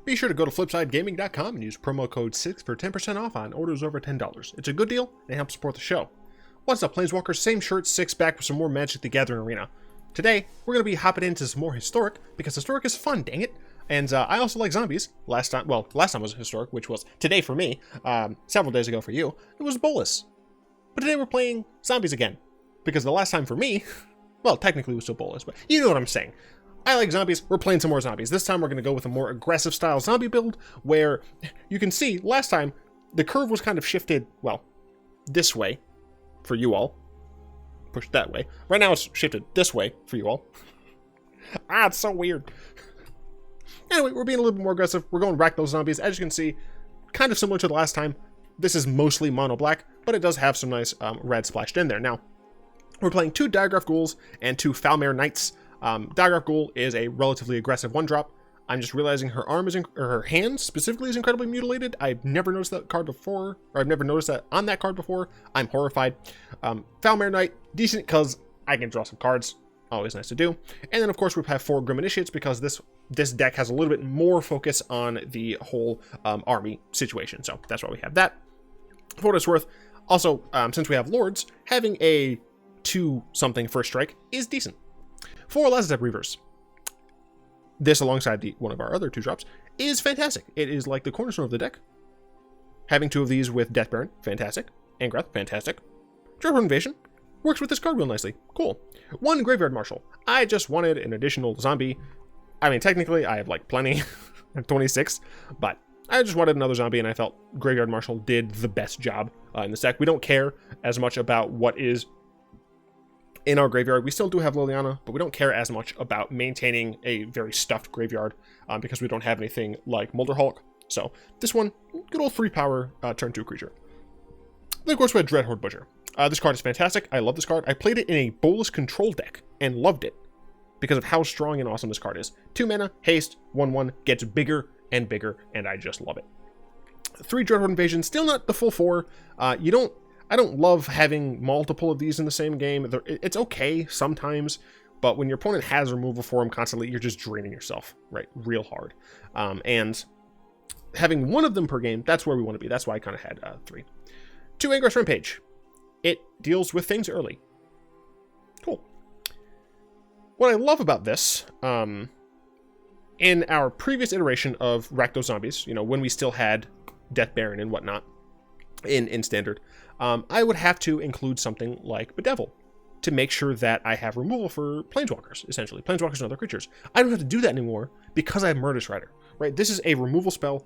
Be sure to go to flipsidegaming.com and use promo code 6 for 10% off on orders over $10. It's a good deal and it helps support the show. What's up, Planeswalkers? Same shirt, 6 back with some more Magic the Gathering Arena. Today, we're going to be hopping into some more Historic, because Historic is fun, dang it. And I also like zombies. Last time was Historic, which was today for me, several days ago for you. It was Bolas. But today we're playing zombies again. Because the last time for me, well, technically it was still Bolas, but you know what I'm saying. I like zombies, we're playing some more zombies. This time we're going to go with a more aggressive style zombie build, where you can see last time the curve was kind of shifted, well, this way for you all. Pushed that way. Right now it's shifted this way for you all. It's so weird. Anyway, we're being a little bit more aggressive. We're going Rakdos zombies. As you can see, kind of similar to the last time. This is mostly mono black, but it does have some nice red splashed in there. Now, we're playing 2 Diregraf Ghouls and 2 Foulmire Knights. Diregraf Ghoul is a relatively aggressive 1-drop. I'm just realizing her arm or her hand specifically is incredibly mutilated. I've never noticed that card before, or I've never noticed that on that card before. I'm horrified. Foulmire Knight, decent because I can draw some cards. Always nice to do. And then of course we have 4 Grim Initiates because this deck has a little bit more focus on the whole army situation. So that's why we have that. For what it's worth, also, since we have Lords, having a 2-something first strike is decent. 4 Lazotep Reavers. This, alongside one of our other 2-drops, is fantastic. It is like the cornerstone of the deck. Having 2 of these with Death Baron, fantastic. Angrath, fantastic. Dreadhorde Invasion works with this card real nicely. Cool. 1 Graveyard Marshal. I just wanted an additional zombie. I mean, technically, I have like plenty. I have 26, but I just wanted another zombie, and I felt Graveyard Marshal did the best job in this deck. We don't care as much about what is in our graveyard. We still do have Liliana, but we don't care as much about maintaining a very stuffed graveyard because we don't have anything like Molder Hulk. So this one, good old 3 power turn 2 creature. Then of course we had Dreadhorde Butcher. This card is fantastic. I love this card. I played it in a Bolas control deck and loved it because of how strong and awesome this card is. 2 mana, haste, 1/1, gets bigger and bigger, and I just love it. 3 Dreadhorde Invasion, still not the full 4. I don't love having multiple of these in the same game. It's okay sometimes, but when your opponent has removal for them constantly, you're just draining yourself, right, real hard. And having 1 of them per game, that's where we want to be. That's why I kind of had 3. 2 Angrath Rampage. It deals with things early. Cool. What I love about this, in our previous iteration of Rakdos Zombies, when we still had Death Baron and whatnot in Standard, I would have to include something like Bedevil to make sure that I have removal for Planeswalkers, essentially. Planeswalkers and other creatures. I don't have to do that anymore because I have Murderous Rider, right? This is a removal spell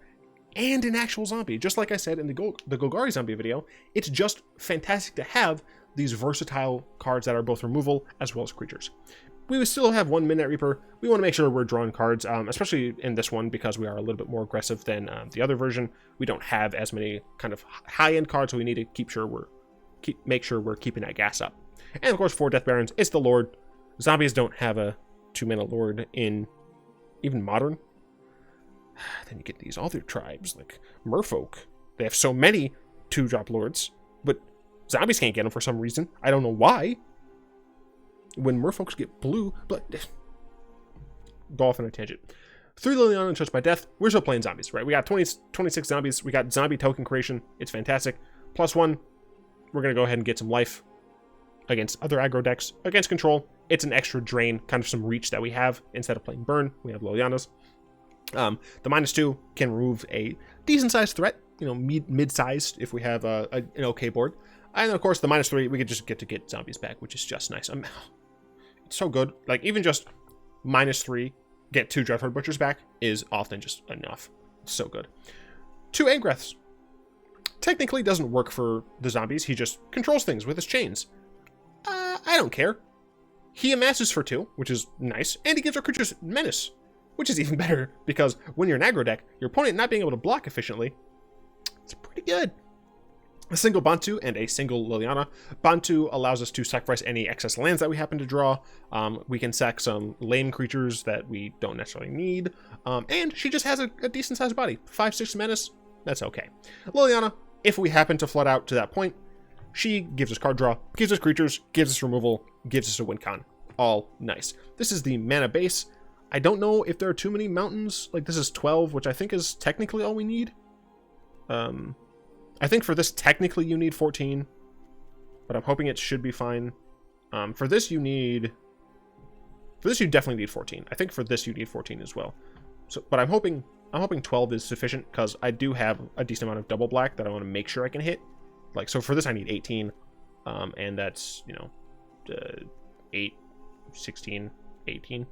and an actual zombie. Just like I said in the Golgari zombie video, it's just fantastic to have these versatile cards that are both removal as well as creatures. We would still have 1 Midnight Reaper. We want to make sure we're drawing cards, especially in this one because we are a little bit more aggressive than the other version. We don't have as many kind of high-end cards, so we need to make sure we're keeping that gas up. And of course, 4 Death Barons. It's the Lord. Zombies don't have a 2-mana Lord in even Modern. Then you get these other tribes like Merfolk. They have so many 2-drop Lords, but zombies can't get them for some reason. I don't know why. When Merfolks get blue, but go off on a tangent. 3 Liliana Untouched by Death. We're still playing zombies, right? We got 26 zombies. We got zombie token creation. It's fantastic. +1. We're going to go ahead and get some life against other aggro decks. Against control, it's an extra drain, kind of some reach that we have. Instead of playing burn, we have Lilianas. The -2 can remove a decent-sized threat, mid-sized if we have an okay board. And then, of course, the -3, we could just get zombies back, which is just nice. It's so good. Like, even just -3, get 2 Dreadhorde Butchers back is often just enough. It's so good. 2 Angraths. Technically doesn't work for the zombies. He just controls things with his chains. I don't care. He amasses for 2, which is nice, and he gives our creatures menace, which is even better because when you're an aggro deck, your opponent not being able to block efficiently, it's pretty good. A single Bontu and a single Liliana. Bontu allows us to sacrifice any excess lands that we happen to draw. We can sack some lame creatures that we don't necessarily need. And she just has a decent sized body. 5/6 menace, that's okay. Liliana, if we happen to flood out to that point, she gives us card draw, gives us creatures, gives us removal, gives us a win con. All nice. This is the mana base. I don't know if there are too many mountains. Like, this is 12, which I think is technically all we need. I think for this, technically you need 14. But I'm hoping it should be fine. For this, you need... For this, you definitely need 14. I think for this, you need 14 as well. So, but I'm hoping 12 is sufficient, because I do have a decent amount of double black that I want to make sure I can hit. Like, so for this, I need 18. And that's, you know, 8, 16, 18.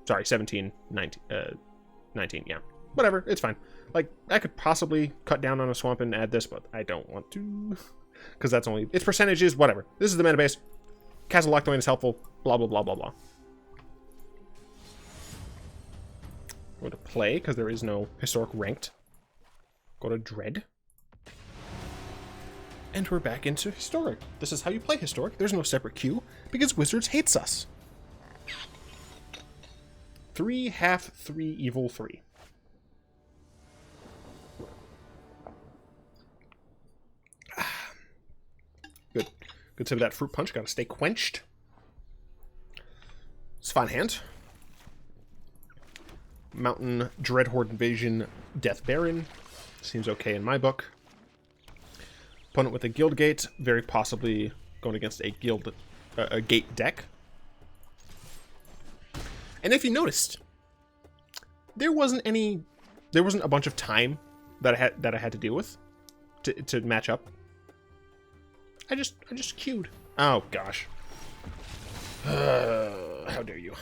Sorry, 17, 19, 19, yeah. Whatever, it's fine. Like, I could possibly cut down on a swamp and add this, but I don't want to. Because that's only... Its percentages, whatever. This is the mana base. Castle Locthwain is helpful. Blah, blah, blah, blah, blah. Go to play, because there is no historic ranked. Go to Dread. And we're back into historic. This is how you play historic. There's no separate queue, because Wizards hates us. 3, half, 3, evil, 3. Good. Good sip of that fruit punch. Gotta stay quenched. It's a fine hand. Mountain, Dreadhorde Invasion, Death Baron. Seems okay in my book. Opponent with a Guild Gate. Very possibly going against a Gate deck. And if you noticed, there wasn't a bunch of time that I had to deal with to match up. I just queued. Oh gosh. How dare you?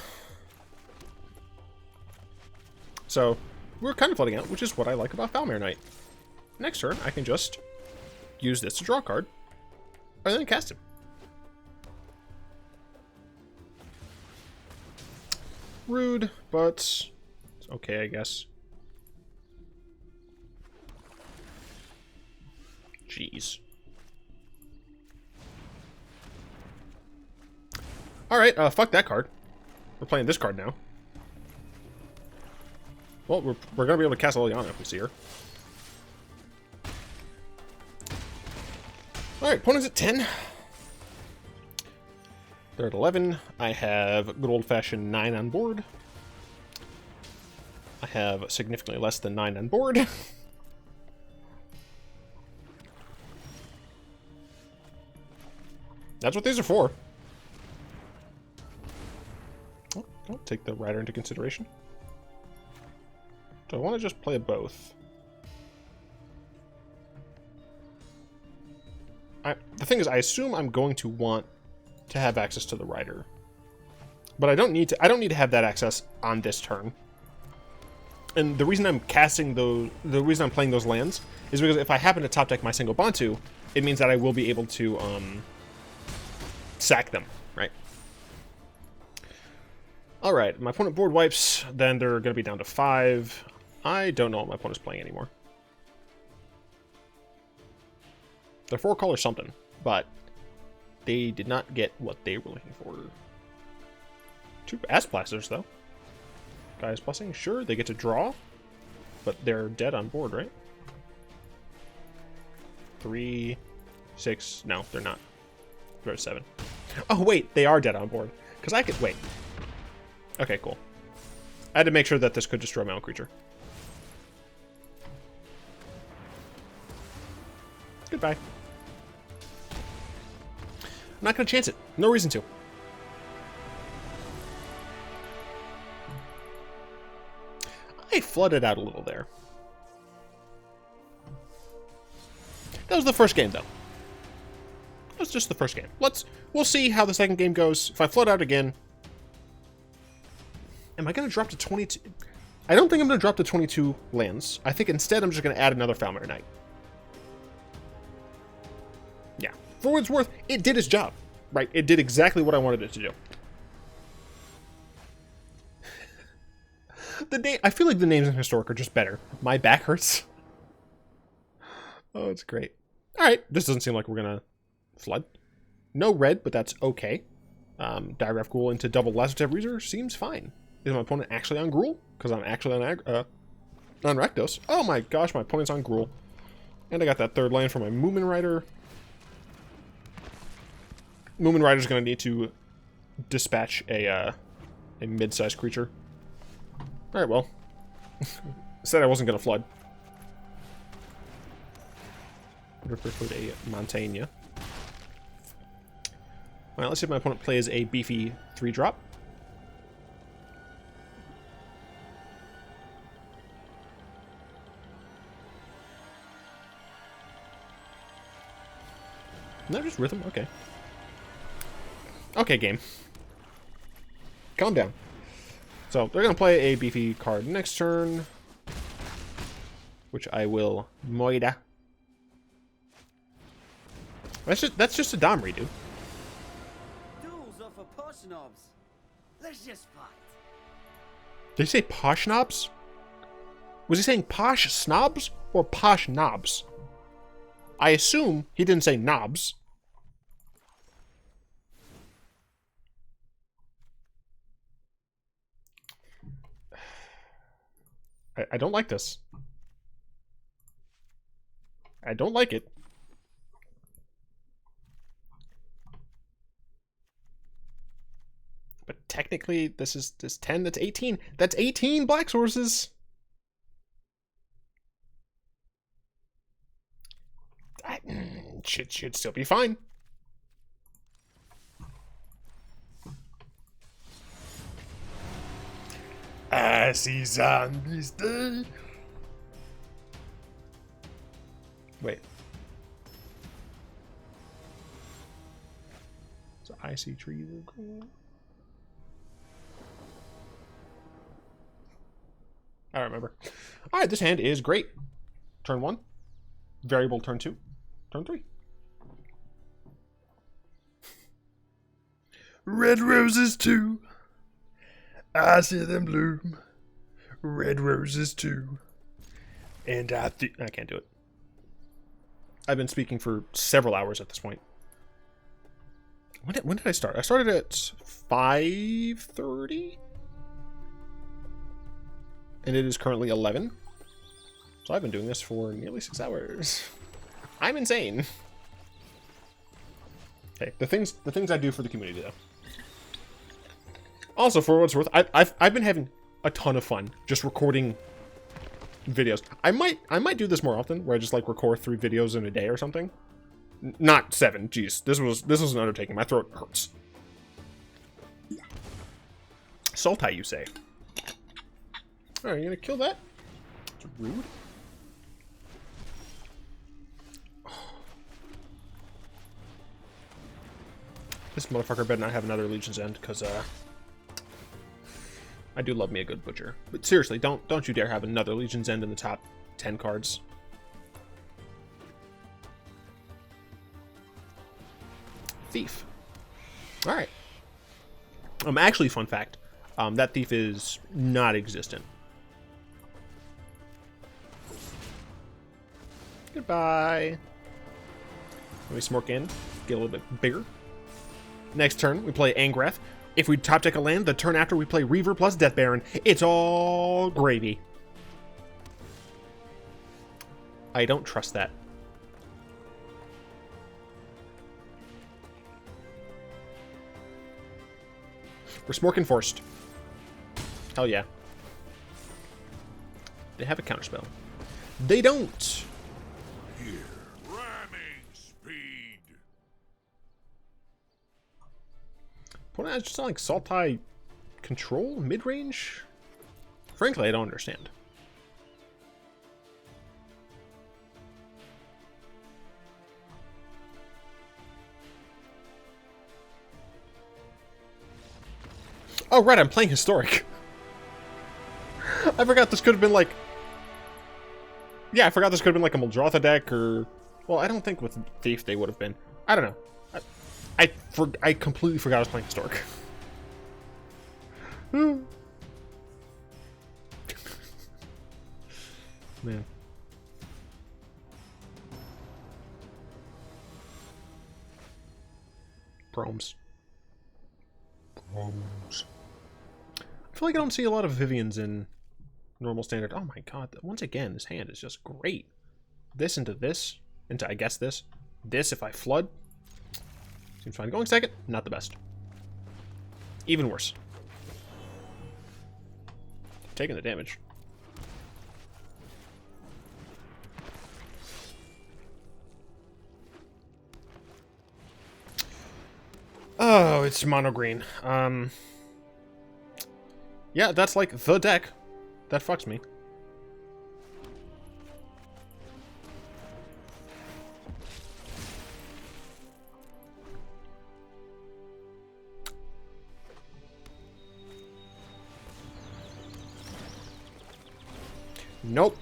So we're kind of flooding out, which is what I like about Foulmire Knight. Next turn, I can just use this to draw a card, and then cast him. Rude, but it's okay, I guess. Jeez. Alright, fuck that card. We're playing this card now. Well, we're gonna be able to cast Liliana if we see her. Alright, opponent's at 10. They're at 11. I have good old-fashioned 9 on board. I have significantly less than 9 on board. That's what these are for. Oh, I'll take the Rider into consideration. Do I want to just play both? The thing is, I assume I'm going to want to have access to the Rider, but I don't need to have that access on this turn. And the reason I'm casting the reason I'm playing those lands is because if I happen to top deck my single Bontu, it means that I will be able to sack them, right? All right, my opponent board wipes, then they're going to be down to 5. I don't know what my opponent's playing anymore. They're 4-color something, but they did not get what they were looking for. 2 Ass Blasters, though. Guys blessing, sure, they get to draw, but they're dead on board, right? 3, 6, no, they're not. They're at 7. Oh, wait, they are dead on board, because I could, wait. Okay, cool. I had to make sure that this could destroy my own creature. Goodbye. I'm not going to chance it. No reason to. I flooded out a little there. That was the first game, though. That was just the first game. We'll see how the second game goes. If I flood out again... Am I going to drop to 22? I don't think I'm going to drop to 22 lands. I think instead I'm just going to add another Foulmire Knight. Yeah. For what it's worth, it did its job. Right? It did exactly what I wanted it to do. I feel like the names in Historic are just better. My back hurts. Oh, it's great. Alright, this doesn't seem like we're going to flood. No red, but that's okay. Diregraf Ghoul into double Lazotep Reaver seems fine. Is my opponent actually on Gruul? Because I'm actually on Rakdos. Oh my gosh, my opponent's on Gruul. And I got that third land for my Moomin Rider. Moomin Rider's going to need to dispatch a A mid-sized creature. Alright, well. Said I wasn't going to flood. Put a Montaigne. Alright, let's see if my opponent plays a beefy 3-drop. No, just rhythm? Okay. Okay, game. Calm down. So, they're going to play a beefy card next turn. Which I will Moida. That's just a Domri, dude. Duels are for posh knobs. Let's just fight. Did he say posh knobs? Was he saying posh snobs or posh knobs? I assume he didn't say knobs. I don't like this. I don't like it. But technically, this 10, that's 18. That's 18 black sources. Should still be fine. I see zombies die. Wait. So I see trees are cool. I don't remember. Alright, this hand is great. Turn 1. Variable turn 2. Turn 3. Red roses too. I see them bloom. Red roses too. And I can't do it. I've been speaking for several hours at this point. When did I start? I started at 5:30? And it is currently 11. So I've been doing this for nearly 6 hours. I'm insane. Hey, the things I do for the community, though. Also, for what it's worth, I've been having a ton of fun just recording videos. I might do this more often, where I just like record 3 videos in a day or something. Not 7. Jeez, this was an undertaking. My throat hurts. Sultai, you say? Are you gonna kill that? It's rude. This motherfucker better not have another Legion's End, because I do love me a good Butcher. But seriously, don't you dare have another Legion's End in the top 10 cards. Thief. Alright. Actually, fun fact. That Thief is not existent. Goodbye. Let me smork in. Get a little bit bigger. Next turn, we play Angrath. If we top deck a land, the turn after we play Reaver plus Death Baron. It's all gravy. I don't trust that. We're smorking forced. Hell yeah. They have a counterspell. They don't. Here, ramming speed. Opponent has just like Sultai Control mid-range. Frankly, I don't understand. Oh, right, I'm playing Historic. I forgot this could have been like... Yeah, I forgot this could have been like a Muldrotha deck, or... Well, I don't think with Thief they would have been. I don't know. I completely forgot I was playing Historic. Man. Proms. I feel like I don't see a lot of Vivians in normal standard. Oh my god, once again, this hand is just great. This into this, into I guess this. This if I flood. Seems fine. Going second, not the best. Even worse. taking the damage. Oh, it's mono green. Yeah, that's like the deck. That fucks me. Nope.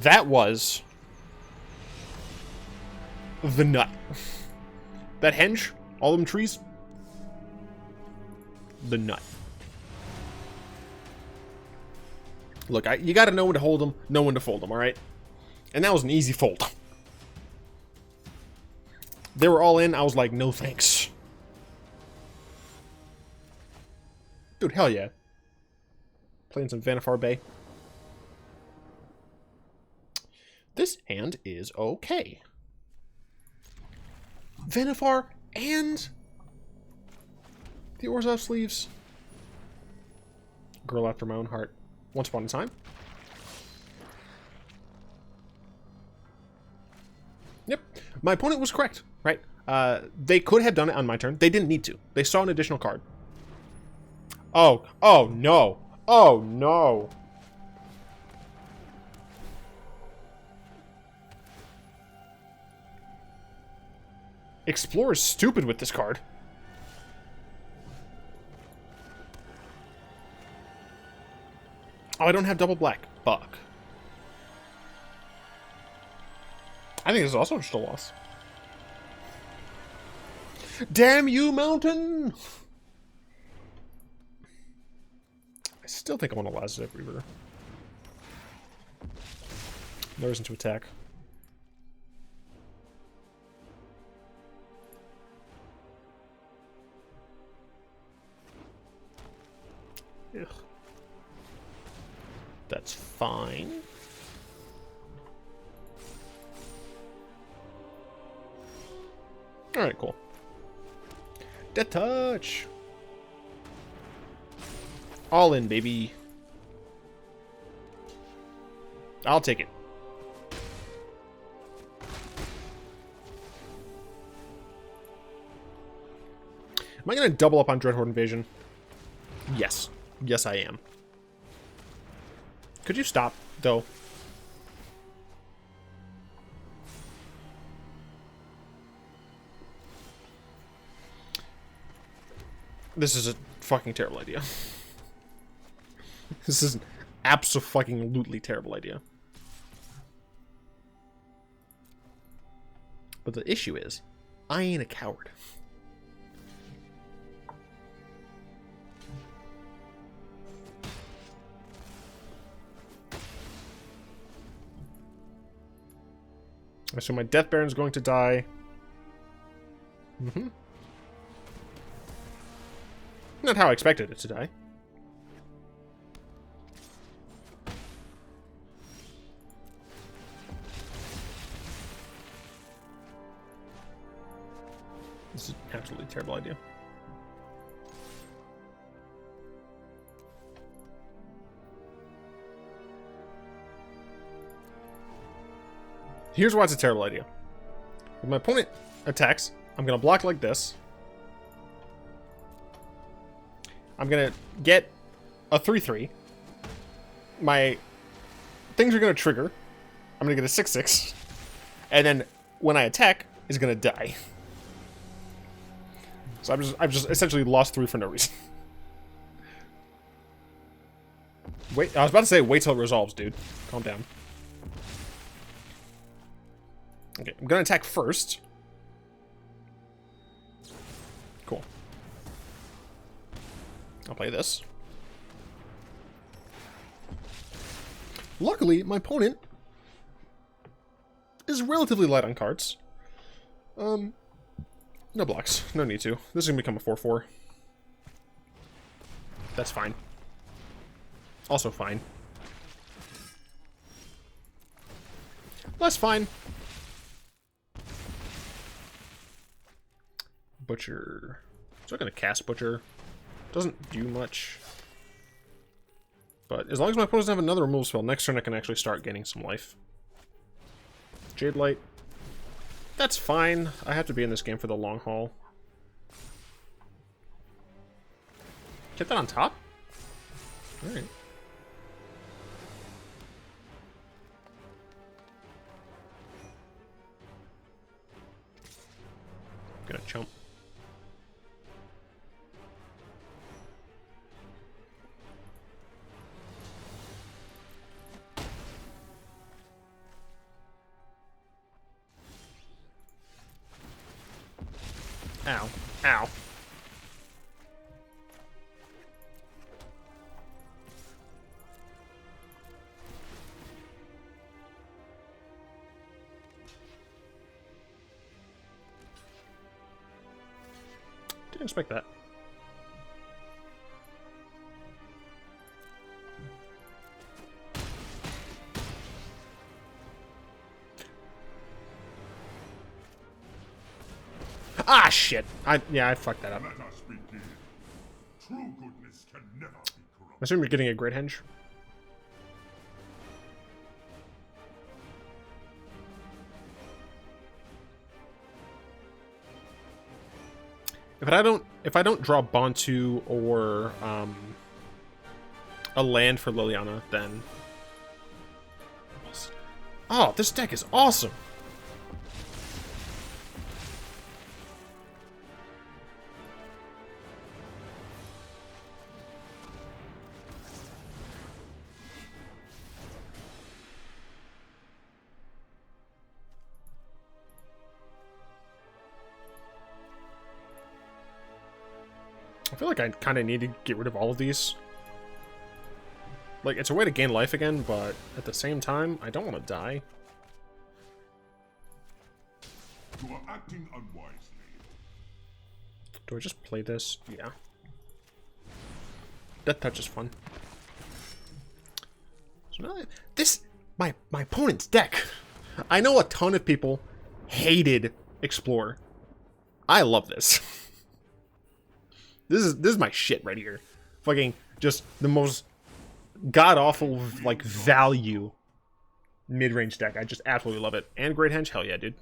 That was the nut. That henge, all them trees, the nut. Look, you got to know when to hold them, know when to fold them, all right? And that was an easy fold. They were all in. I was like, no thanks. Dude, hell yeah. Playing some Vannifar Bay. This hand is okay. Vannifar and the Orzhov sleeves. Girl after my own heart. Once upon a time. Yep. My opponent was correct, right? They could have done it on my turn. They didn't need to. They saw an additional card. Oh no. Oh no. Explore is stupid with this card. Oh, I don't have double black. Fuck. I think this is also just a loss. Damn you, Mountain! I still think I want to Lazotep Reaver. No reason to attack. Ugh. That's fine. Alright, cool. Death Touch! All in, baby. I'll take it. Am I going to double up on Dreadhorde Invasion? Yes. Yes, I am. Could you stop, though? This is a fucking terrible idea. This is an absolutely terrible idea. But the issue is, I ain't a coward. So my Death Baron's going to die. Not how I expected it to die. This is an absolutely terrible idea. Here's why it's a terrible idea. When my opponent attacks, I'm going to block like this. I'm going to get a 3-3. My things are going to trigger. I'm going to get a 6-6. And then when I attack, it's going to die. So I've just essentially lost 3 for no reason. Wait, I was about to say wait till it resolves, dude. Calm down. Okay, I'm gonna attack first. Cool. I'll play this. Luckily, my opponent is relatively light on cards. No blocks. No need to. This is gonna become a 4-4. That's fine. Also fine. Less fine. Butcher. So I'm gonna cast Butcher. Doesn't do much. But as long as my opponent doesn't have another removal spell, next turn I can actually start gaining some life. Jade Light. That's fine. I have to be in this game for the long haul. Get that on top? Alright. Gonna chump. Ow. Ow. Didn't expect that. Ah, shit. I fucked that up. Let us begin. True goodness can never be I corrupted. assume you're getting a Great Henge. If I don't draw Bontu or a land for Liliana, then oh, this deck is awesome. I feel like I kind of need to get rid of all of these. Like, it's a way to gain life again, but at the same time, I don't want to die. You are acting unwisely. Do I just play this? Yeah. Death Touch is fun. So now my opponent's deck. I know a ton of people hated Explore. I love this. This is my shit right here. Fucking just the most god-awful, like, value mid-range deck. I just absolutely love it. And Great Henge? Hell yeah, dude.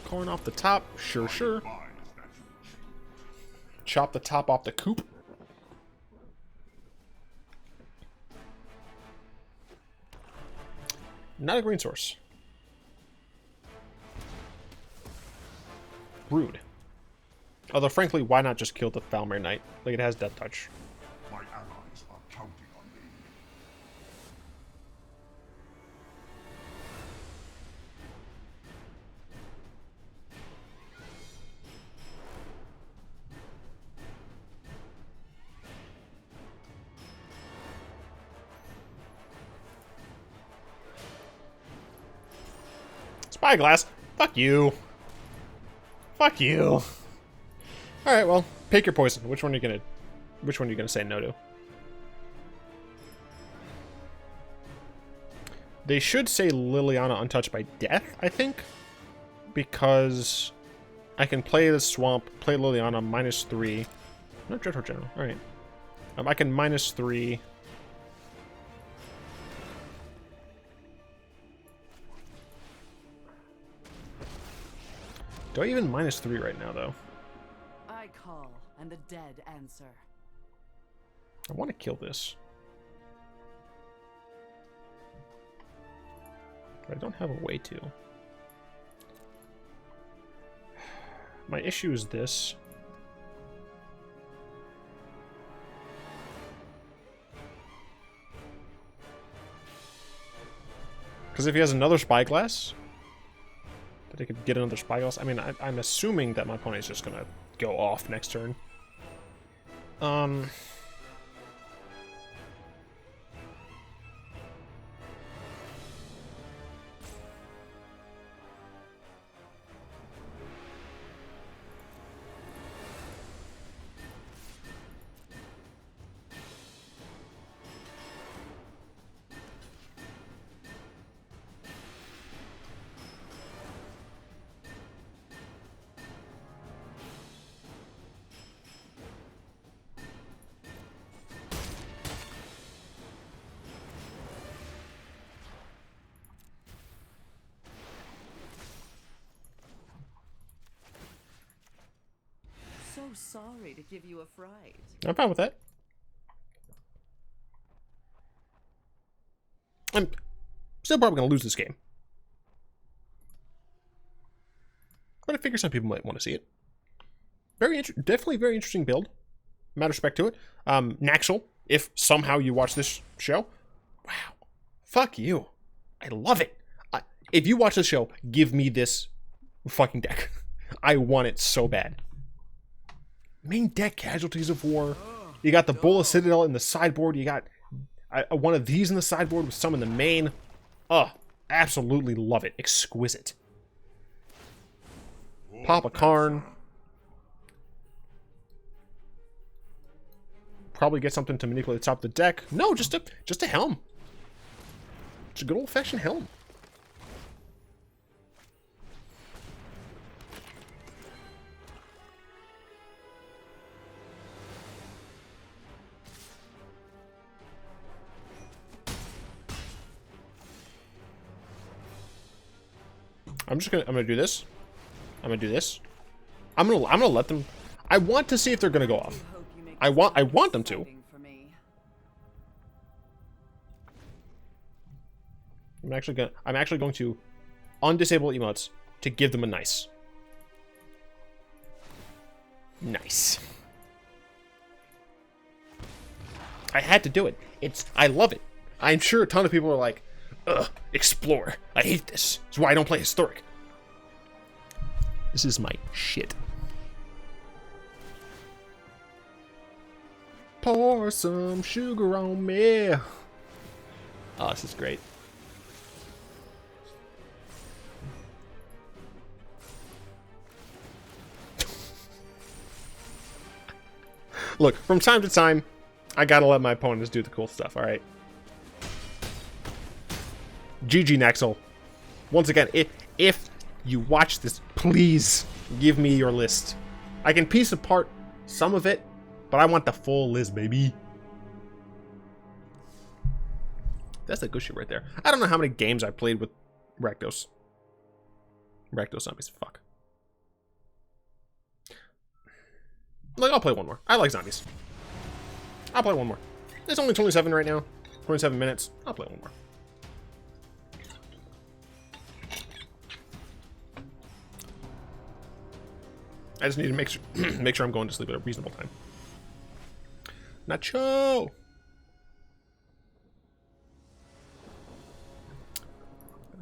Corn off the top? Sure, sure. Chop the top off the coop. Not a green source. Rude. Although, frankly, why not just kill the Foulmire Knight? Like, it has Death Touch. My allies are counting on me. Spyglass! Fuck you! Fuck you! Alright, well, pick your poison. Which one are you gonna say no to? They should say Liliana Untouched by Death, I think. Because I can play the Swamp, play Liliana -3. No, Dreadhorde General. Alright. I can -3. Do I even -3 right now, though? I call, and the dead answer. I want to kill this. But I don't have a way to. My issue is this. Because if he has another Spyglass, that he could get another Spyglass. I mean, I'm assuming that my opponent is just gonna go off next turn. sorry to give you a fright. I'm fine with that. I'm still probably going to lose this game. But I figure some people might want to see it. Definitely very interesting build. Mad respect to it. Naxxel, if somehow you watch this show, wow, fuck you. I love it. If you watch the show, give me this fucking deck. I want it so bad. Main deck Casualties of War. You got the Bolas Citadel in the sideboard. You got one of these in the sideboard with some in the main. Absolutely love it. Exquisite. Pop a Karn. Probably get something to manipulate the top of the deck. No, just a helm. It's a good old-fashioned helm. I'm gonna do this. I'm gonna do this. I'm gonna let them. I want to see if they're gonna go off. I want them to. I'm actually going to undisable emotes to give them a nice. Nice. I had to do it. I love it. I'm sure a ton of people are like, ugh, Explore. I hate this. That's why I don't play Historic. This is my shit. Pour some sugar on me. Oh, this is great. Look, from time to time, I gotta let my opponents do the cool stuff, alright? GG Naxxel. Once again, if you watch this, please give me your list. I can piece apart some of it, but I want the full list, baby. That's the good shit right there. I don't know how many games I played with Rakdos. Rakdos zombies, fuck. Like, I'll play one more. I like zombies. I'll play one more. It's only 27 right now. 27 minutes. I'll play one more. I just need to make sure I'm going to sleep at a reasonable time. Nacho!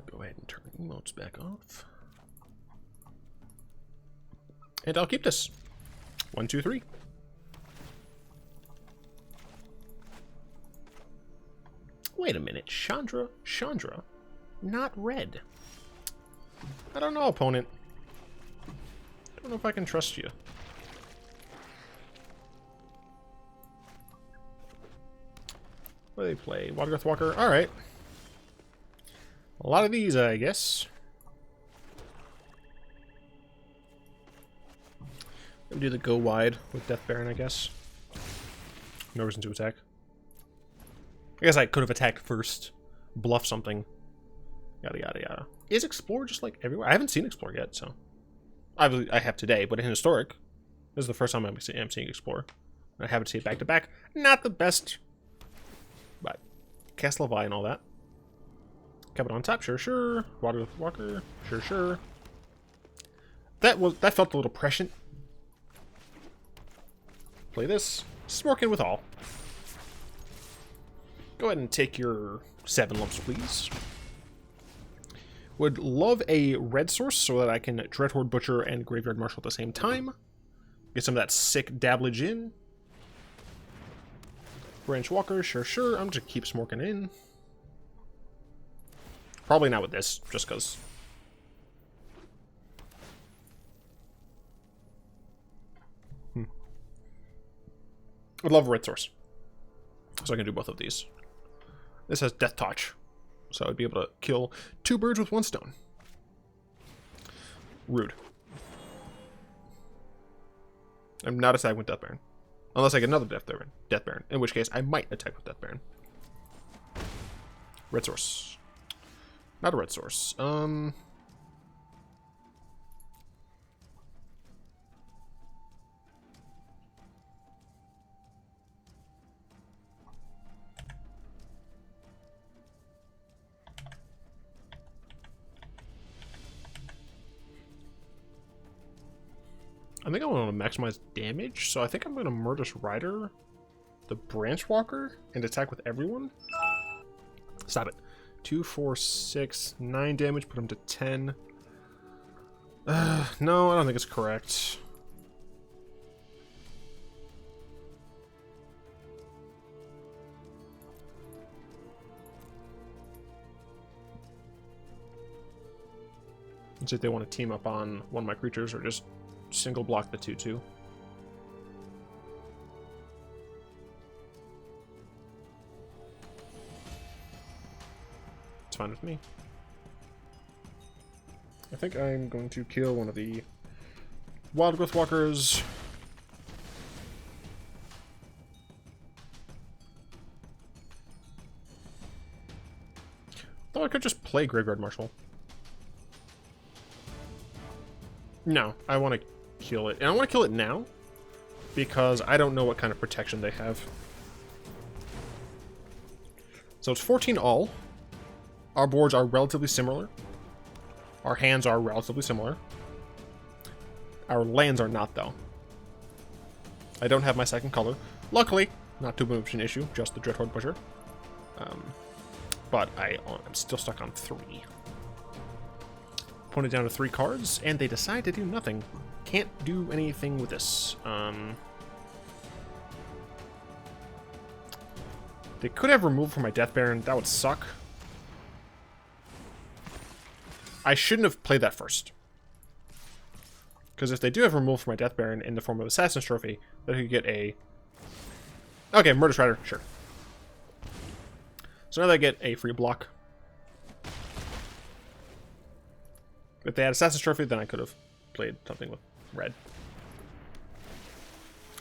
Go ahead and turn emotes back off. And I'll keep this. 1, 2, 3. Wait a minute. Chandra? Not red. I don't know, opponent. I don't know if I can trust you. What do they play? Watergrowth Walker? Alright. A lot of these, I guess. Maybe do the go wide with Death Baron, I guess. No reason to attack. I guess I could have attacked first. Bluff something. Yada yada yada. Is Explore just like everywhere? I haven't seen Explore yet, so. I have today, but in Historic, this is the first time I'm seeing Explore. I haven't seen it back to back. Not the best, but Castle Locthwain and all that. Kept it on top, sure. Water with Walker, sure. That felt a little prescient. Play this. Smorkin with all. Go ahead and take your 7 lumps, please. Would love a red source so that I can Dreadhorde Butcher and Graveyard Marshal at the same time. Get some of that sick dabblage in. Branch Walker, sure. I'm just keep smorking in. Probably not with this, just because. Would love a red source. So I can do both of these. This has Death Touch. So I'd be able to kill 2 birds with 1 stone. Rude. I'm not attacking with Death Baron. Unless I get another Death Baron. In which case, I might attack with Death Baron. Red source. Not a red source. I think I want to maximize damage, so I think I'm going to Murderous Rider the Branch Walker and attack with everyone. Stop it. 2, 4, 6, 9 damage, put him to 10. No, I don't think it's correct. Let's see if they want to team up on one of my creatures or just single block the 2/2. It's fine with me. I think I'm going to kill one of the Wild Growth Walkers. Though I could just play Graveyard Marshal. No, I want to kill it. And I want to kill it now because I don't know what kind of protection they have. So it's 14 all. Our boards are relatively similar. Our hands are relatively similar. Our lands are not, though. I don't have my second color. Luckily, not too much an issue, just the Dreadhorde Butcher. But I'm still stuck on 3. Opponent down to 3 cards, and they decide to do nothing. Can't do anything with this. They could have removed from my Death Baron. That would suck. I shouldn't have played that first. Because if they do have removed from my Death Baron in the form of Assassin's Trophy, then I could get a... Okay, Murderous Rider, sure. So now they get a free block. If they had Assassin's Trophy, then I could have played something with red.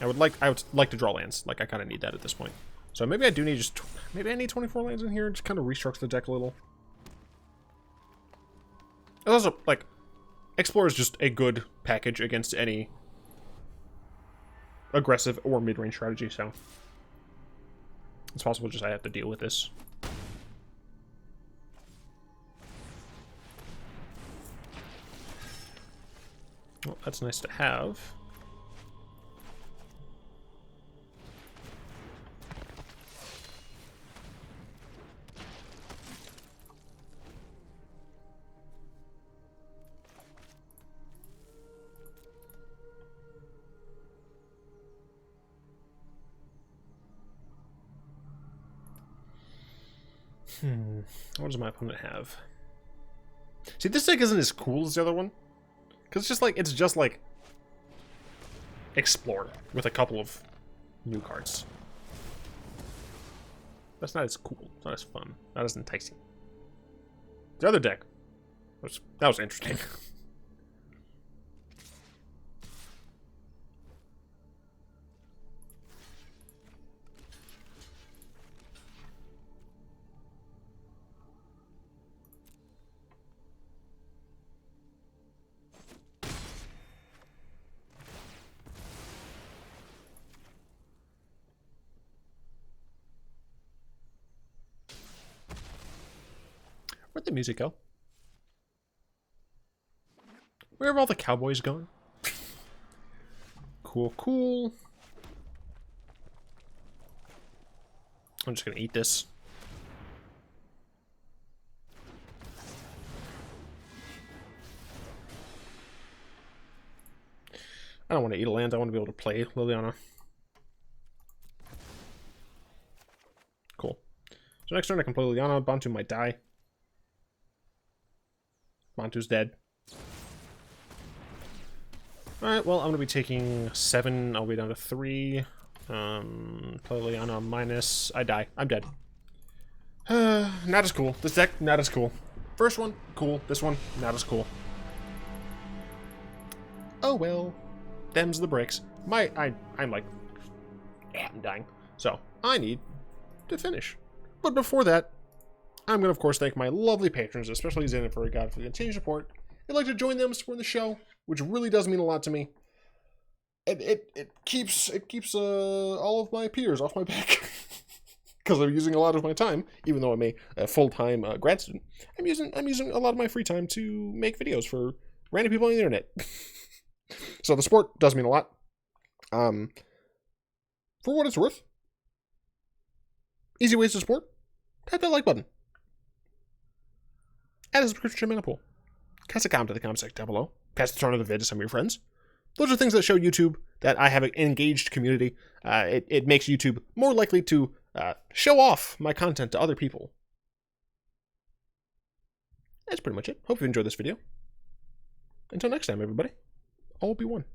I would like to draw lands. Like, I kind of need that at this point. So maybe I do need maybe I need 24 lands in here. Just kind of restructure the deck a little. And also, like, Explore is just a good package against any aggressive or mid-range strategy, so it's possible just I have to deal with this. Well, that's nice to have. What does my opponent have? See, this deck isn't as cool as the other one. Because it's just like Explore with a couple of new cards. That's not as cool. It's not as fun. Not as enticing. The other deck that was interesting. Where'd the music go? Where have all the cowboys gone? Cool, cool. I'm just gonna eat this. I don't want to eat a land, I want to be able to play Liliana. Cool. So next turn I can play Liliana. Bontu might die. Bontu's dead. Alright, well, I'm going to be taking 7. I'll be down to 3. Play Liliana minus. I die. I'm dead. Not as cool. This deck, not as cool. First one, cool. This one, not as cool. Oh well. Them's the breaks. I'm like... I'm dying. So, I need to finish. But before that, I'm going to, of course, thank my lovely patrons, especially Zenith for the continued support. If you'd like to join them, support the show, which really does mean a lot to me. It keeps all of my peers off my back. Because I'm using a lot of my time, even though I'm a full-time grad student. I'm using a lot of my free time to make videos for random people on the internet. So the support does mean a lot. For what it's worth, easy ways to support, tap that like button. Add a subscription to your mana pool. Cast a comment to the comment section down below. Pass the turn of the vid to some of your friends. Those are things that show YouTube that I have an engaged community. It makes YouTube more likely to show off my content to other people. That's pretty much it. Hope you enjoyed this video. Until next time, everybody, all will be one.